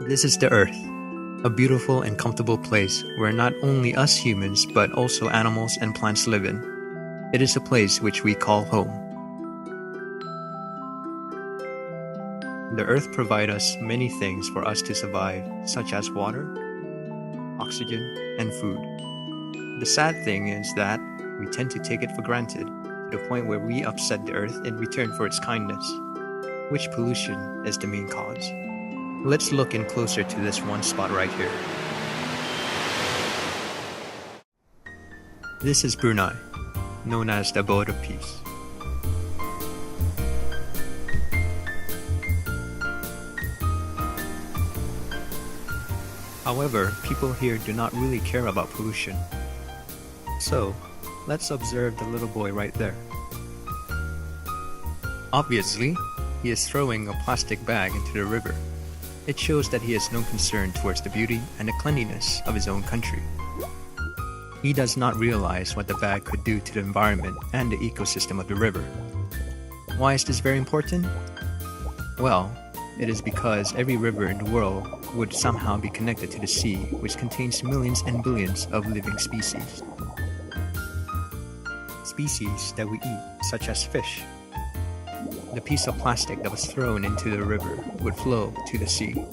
This is the Earth, a beautiful and comfortable place where not only us humans but also animals and plants live in. It is a place which we call home. The Earth provides us many things for us to survive, such as water, oxygen, and food. The sad thing is that we tend to take it for granted to the point where we upset the Earth in return for its kindness, which pollution is the main cause. Let's look in closer to this one spot right here. This is Brunei, known as the Abode of Peace. However, people here do not really care about pollution. So, let's observe the little boy right there. Obviously, he is throwing a plastic bag into the river. It shows that he has no concern towards the beauty and the cleanliness of his own country. He does not realize what the bag could do to the environment and the ecosystem of the river. Why is this very important? Well, it is because every river in the world would somehow be connected to the sea, which contains millions and billions of living species. Species that we eat, such as fish. The piece of plastic that was thrown into the river would flow to the sea.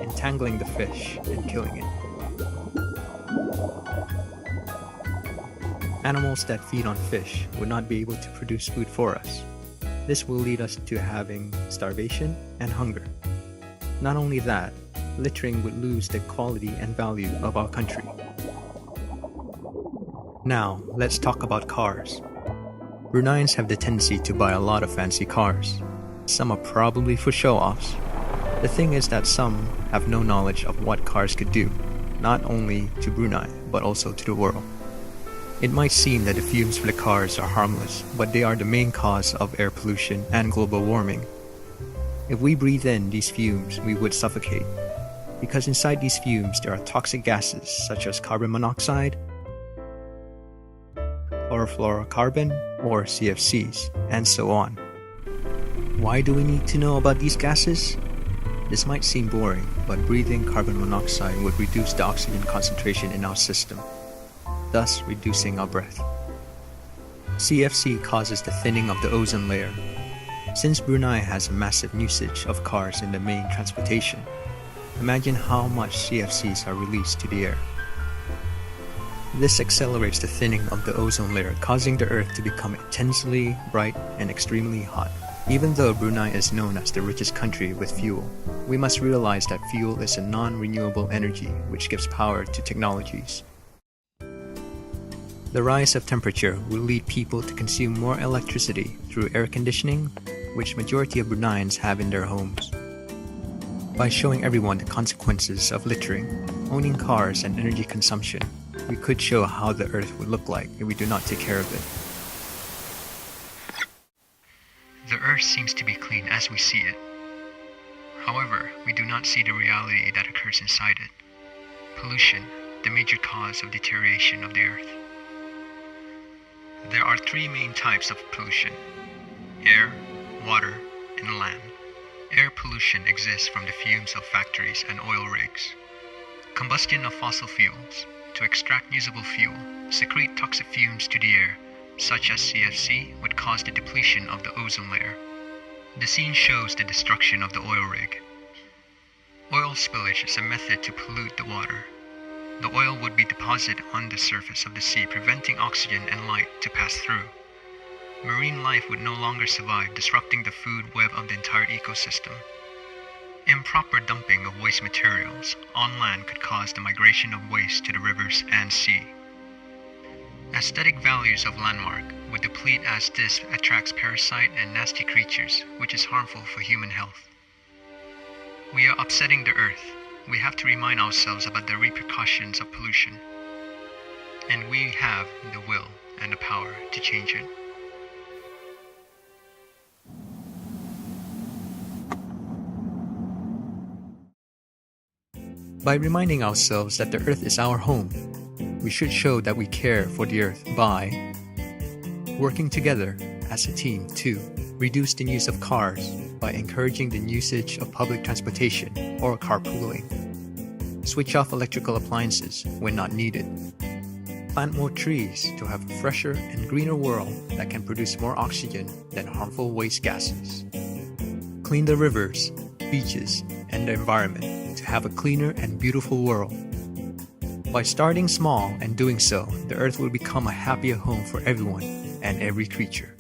Entangling the fish and killing it. Animals that feed on fish would not be able to produce food for us. This will lead us to having starvation and hunger. Not only that, littering would lose the quality and value of our country. Now, let's talk about cars. Bruneians have the tendency to buy a lot of fancy cars. Some are probably for show-offs. The thing is that some have no knowledge of what cars could do, not only to Brunei, but also to the world. It might seem that the fumes for the cars are harmless, but they are the main cause of air pollution and global warming. If we breathe in these fumes, we would suffocate. Because inside these fumes, there are toxic gases such as carbon monoxide, chlorofluorocarbon, or CFCs, and so on. Why do we need to know about these gases? This might seem boring, but breathing carbon monoxide would reduce the oxygen concentration in our system, thus reducing our breath. CFC causes the thinning of the ozone layer. Since Brunei has a massive usage of cars in the main transportation, imagine how much CFCs are released to the air. This accelerates the thinning of the ozone layer, causing the Earth to become intensely bright and extremely hot. Even though Brunei is known as the richest country with fuel, we must realize that fuel is a non-renewable energy which gives power to technologies. The rise of temperature will lead people to consume more electricity through air conditioning, which majority of Bruneians have in their homes. By showing everyone the consequences of littering, owning cars, and energy consumption, we could show how the Earth would look like if we do not take care of it. The Earth seems to be clean as we see it. However, we do not see the reality that occurs inside it. Pollution, the major cause of deterioration of the Earth. There are three main types of pollution: air, water, and land. Air pollution exists from the fumes of factories and oil rigs. Combustion of fossil fuels to extract usable fuel secrete toxic fumes to the air, such as CFC, would cause the depletion of the ozone layer. The scene shows the destruction of the oil rig. Oil spillage is a method to pollute the water. The oil would be deposited on the surface of the sea, preventing oxygen and light to pass through. Marine life would no longer survive, disrupting the food web of the entire ecosystem. Improper dumping of waste materials on land could cause the migration of waste to the rivers and sea. Aesthetic values of landmark would deplete as this attracts parasite and nasty creatures, which is harmful for human health. We are upsetting the Earth. We have to remind ourselves about the repercussions of pollution. And we have the will and the power to change it. By reminding ourselves that the Earth is our home, we should show that we care for the earth by working together as a team to reduce the use of cars by encouraging the usage of public transportation or carpooling. Switch off electrical appliances when not needed. Plant more trees to have a fresher and greener world that can produce more oxygen than harmful waste gases. Clean the rivers, beaches, and the environment to have a cleaner and beautiful world. By starting small and doing so, the earth will become a happier home for everyone and every creature.